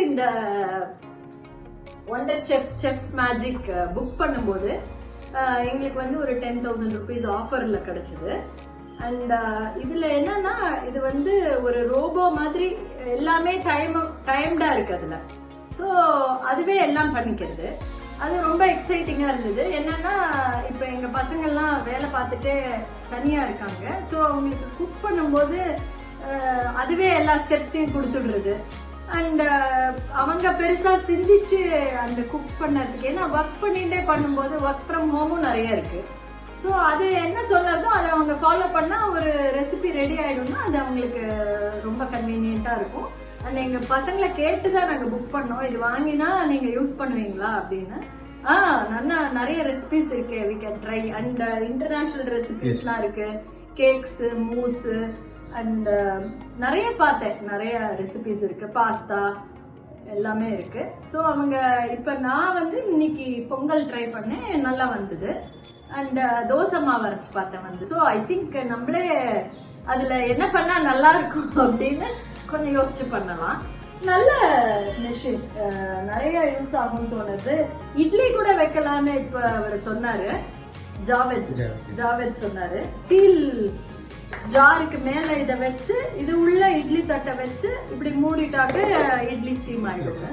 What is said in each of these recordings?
இந்த wonder chef magic book பண்ணும்போது எங்களுக்கு வந்து ஒரு 10,000 rupees ஆஃபர்ல கிடைச்சது. அண்ட் இதுல என்னன்னா இது வந்து ஒரு ரோபோ மாதிரி எல்லாமே டைம்டா இருக்கு அதுல. ஸோ அதுவே எல்லாம் பண்ணிக்கிறது. அது ரொம்ப எக்ஸைட்டிங்கா இருந்தது. என்னன்னா இப்ப எங்க பசங்கள்லாம் வேலை பார்த்துட்டு தனியா இருக்காங்க. ஸோ அவங்களுக்கு குக் பண்ணும்போது அதுவே எல்லா ஸ்டெப்ஸையும் கொடுத்துடுறது. அண்ட் அவங்க பெருசா சிந்திச்சு அந்த குக் பண்ணறதுக்கு, ஏன்னா ஒர்க் பண்ணிட்டே பண்ணும்போது ஒர்க் ஃப்ரம் ஹோமும் நிறைய இருக்கு. ஸோ அது என்ன சொல்றதோ அதை அவங்க ஃபாலோ பண்ணா ஒரு ரெசிபி ரெடி ஆயிடும்னா அது அவங்களுக்கு ரொம்ப கன்வீனியன்ட்டா இருக்கும். அண்ட் எங்க பசங்களை கேட்டுதான் நாங்க புக் பண்ணோம், இது வாங்கினா நீங்க யூஸ் பண்ணுவீங்களா அப்படின்னு. நிறைய ரெசிபிஸ் இருக்கு, we can try. And international ரெசிபிஸ்லாம் இருக்கு, கேக்ஸ், மூஸ் அண்ட் நிறைய பார்த்தேன், நிறைய ரெசிபிஸ் இருக்கு, பாஸ்தா எல்லாமே இருக்கு. ஸோ அவங்க இப்ப நான் வந்து இன்னைக்கு பொங்கல் ட்ரை பண்ணேன், நல்லா வந்தது. அண்ட் தோசை மாவு அரைச்சு பார்த்தேன் வந்து. ஸோ ஐ திங்க் நம்மளே அதுல என்ன பண்ணா நல்லா இருக்கும் அப்படின்னு கொஞ்சம் யோசிச்சு பண்ணலாம். நல்ல மெஷின், நிறைய யூஸ் ஆகும் தோணுது. இட்லி கூட வைக்கலாம்னு இப்ப அவர் சொன்னாரு, ஜாவேத் சொன்னாரு. ஸ்டீல் ஜாருக்கு மேல இதை வச்சு இது உள்ள இட்லி தட்டை வச்சு இப்படி மூடிட்டாக்க இட்லி ஸ்டீம் ஆயிடுங்க.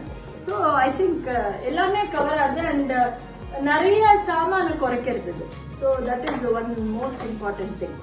ஸோ ஐ திங்க் எல்லாமே கவர் ஆகுது. அண்ட் நிறைய சாமான குறைக்கிறது. So that is one most important thing.